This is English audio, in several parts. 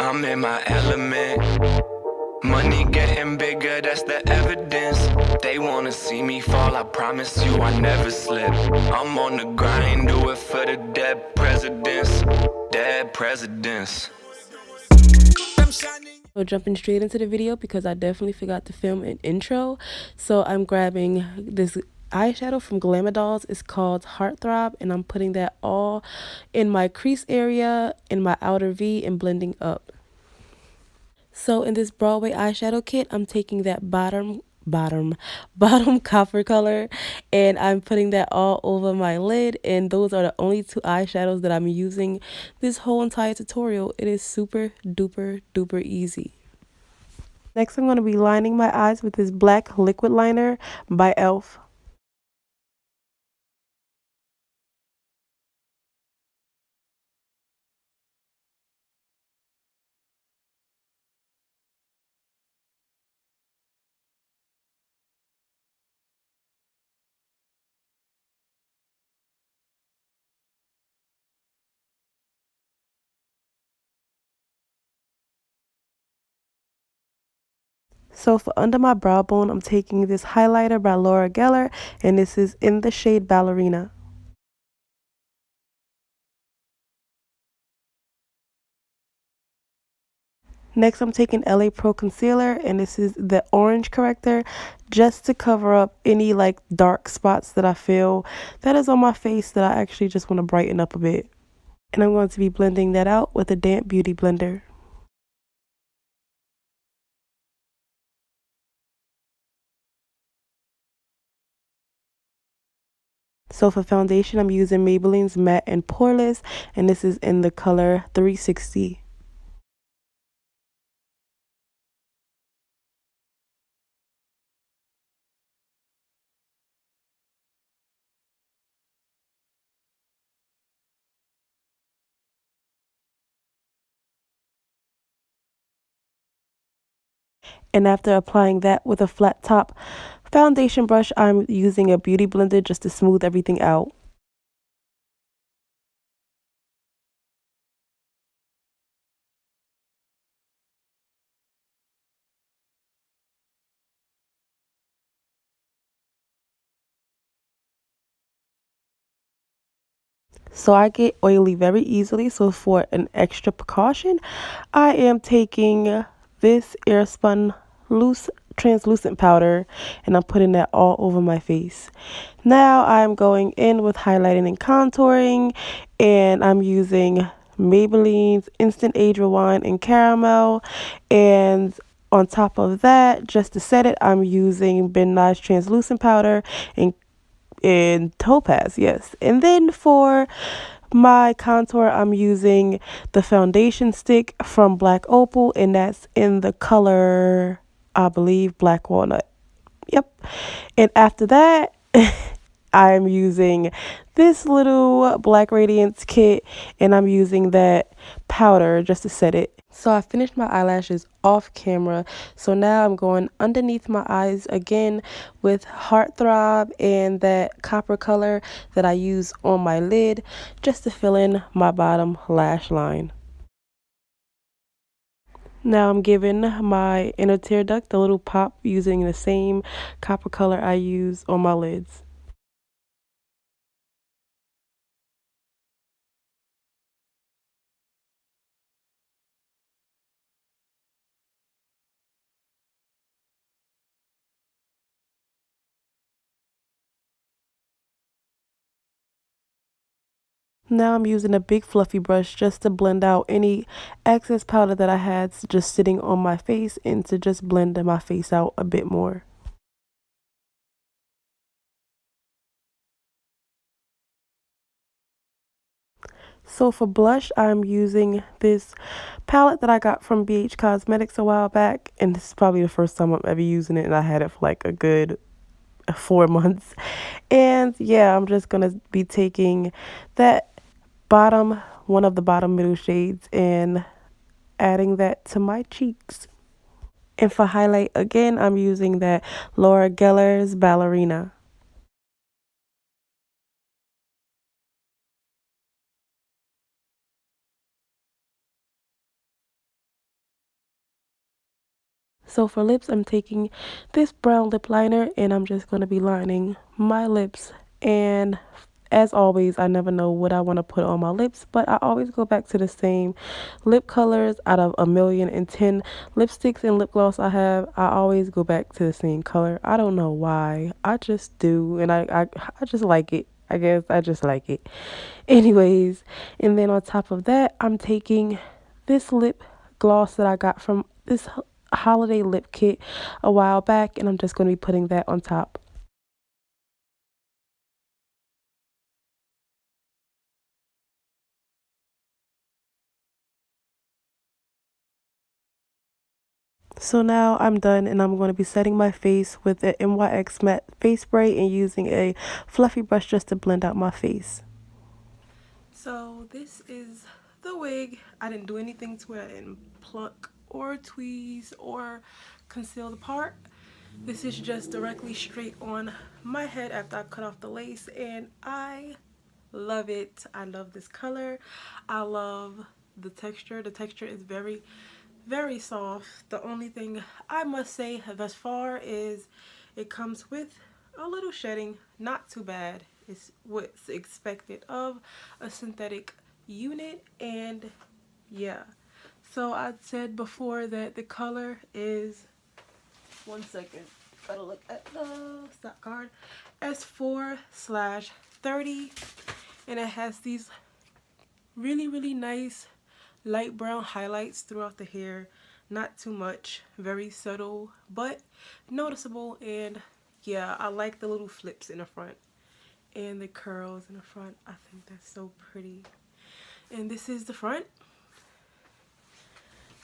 I'm in my element. Money getting bigger, that's the evidence. They wanna see me fall, I promise you I never slip. I'm on the grind, do it for the dead presidents. Dead presidents. So jumping straight into the video because I definitely forgot to film an intro. So I'm grabbing this eyeshadow from Glamour Dolls. It's called Heartthrob, and I'm putting that all in my crease area, in my outer V, and blending up. So in this Broadway eyeshadow kit, I'm taking that bottom copper color, and I'm putting that all over my lid, and those are the only two eyeshadows that I'm using this whole entire tutorial. It is super duper duper easy. Next, I'm going to be lining my eyes with this black liquid liner by e.l.f. So for under my brow bone, I'm taking this highlighter by Laura Geller, and this is in the shade Ballerina. Next, I'm taking LA Pro Concealer, and this is the orange corrector, just to cover up any like dark spots that I feel that is on my face that I actually just want to brighten up a bit. And I'm going to be blending that out with a damp beauty blender. So for foundation, I'm using Maybelline's Matte and Poreless, and this is in the color 360. And after applying that with a flat top foundation brush, I'm using a beauty blender just to smooth everything out. So I get oily very easily, so for an extra precaution, I am taking this Airspun loose translucent powder, and I'm putting that all over my face. Now I'm going in with highlighting and contouring, and I'm using Maybelline's Instant Age Rewind in Caramel, and on top of that, just to set it, I'm using Ben Nye's translucent powder in Topaz, yes. And then for my contour, I'm using the foundation stick from Black Opal, and that's in the color, I believe, Black Walnut. Yep. And after that, I'm using this little Black Radiance kit, and I'm using that powder just to set it. So I finished my eyelashes off camera. So now I'm going underneath my eyes again with Heartthrob and that copper color that I use on my lid just to fill in my bottom lash line. Now I'm giving my inner tear duct a little pop using the same copper color I use on my lids. Now I'm using a big fluffy brush just to blend out any excess powder that I had just sitting on my face, and to just blend my face out a bit more. So for blush, I'm using this palette that I got from BH Cosmetics a while back, and this is probably the first time I'm ever using it, and I had it for like a good 4 months. And yeah, I'm just gonna be taking that one of the bottom middle shades, and adding that to my cheeks. And for highlight, again, I'm using that Laura Geller's Ballerina. So for lips, I'm taking this brown lip liner and I'm just going to be lining my lips. And as always, I never know what I want to put on my lips, but I always go back to the same lip colors. Out of 1,010,000 lipsticks and lip gloss I have, I always go back to the same color. I don't know why. I just do, and I just like it. I guess I just like it. Anyways, and then on top of that, I'm taking this lip gloss that I got from this holiday lip kit a while back, and I'm just going to be putting that on top. So now I'm done, and I'm going to be setting my face with the NYX matte face spray and using a fluffy brush just to blend out my face. So this is the wig. I didn't do anything to it. I didn't pluck or tweeze or conceal the part. This is just directly straight on my head after I cut off the lace, and I love it. I love this color. I love the texture. The texture is very, very soft. The only thing I must say thus far is it comes with a little shedding. Not too bad. It's what's expected of a synthetic unit, and yeah. So I said before that the color is, one second, gotta look at the stock card, S4/30, and it has these really, really nice light brown highlights throughout the hair. Not too much, very subtle but noticeable, and yeah, I like the little flips in the front and the curls in the front. I think that's so pretty. And this is the front.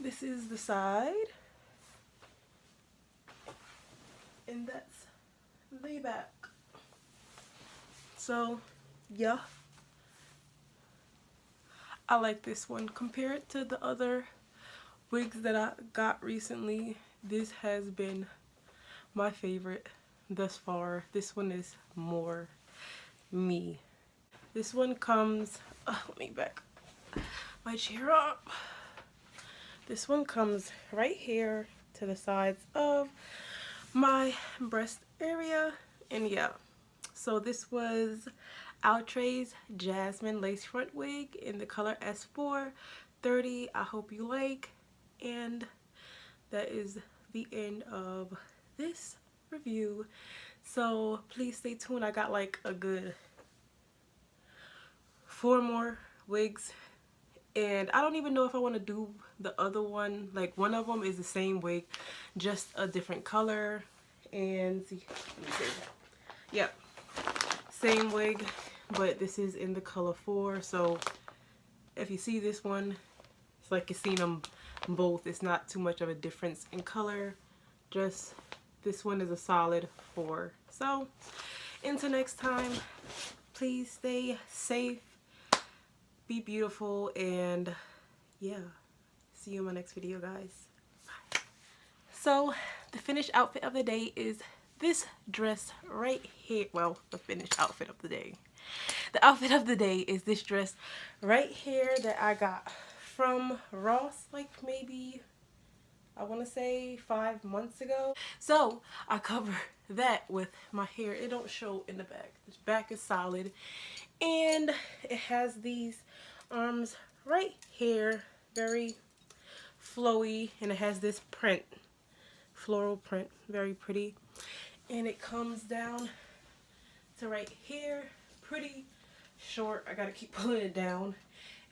This is the side. And that's the back. So yeah, I like this one compared to the other wigs that I got recently. This has been my favorite thus far. This one is more me. This one comes, let me back my chair up. This one comes right here to the sides of my breast area, and yeah. So this was Outrage's Jasmine lace front wig in the color S4/30. I hope you like, and that is the end of this review. So please stay tuned. I got like a good 4 more wigs, and I don't even know if I want to do the other one. Like, one of them is the same wig, just a different color. And see, let me see. Yep, same wig, but this is in the color 4. So if you see this one, it's like you've seen them both. It's not too much of a difference in color, just this one is a solid 4. So until next time, please stay safe, be beautiful, and yeah, see you in my next video, guys. Bye. So the finished outfit of the day is this dress right here. Well, the finished outfit of the day. The outfit of the day is this dress right here that I got from Ross, like maybe, I want to say 5 months ago. So I cover that with my hair. It don't show in the back. The back is solid, and it has these arms right here, very flowy, and it has this print, floral print, very pretty, and it comes down to right here, pretty short. I gotta keep pulling it down,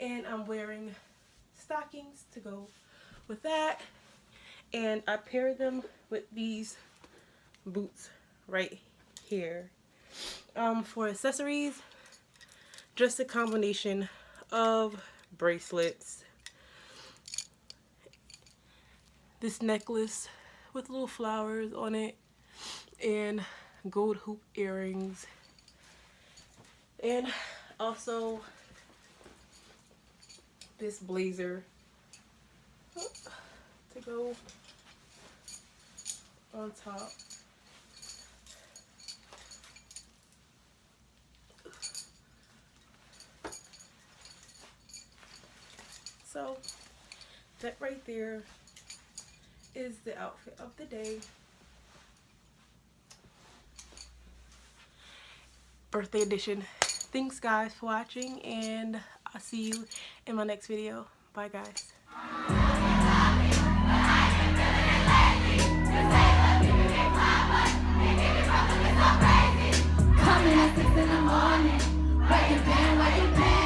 and I'm wearing stockings to go with that, and I pair them with these boots right here. For accessories, just a combination of bracelets, this necklace with little flowers on it, and gold hoop earrings, and also this blazer to go on top. So that right there is the outfit of the day. Birthday edition. Thanks guys for watching, and I'll see you in my next video. Bye guys. Coming at 6 in the morning, breaking down like a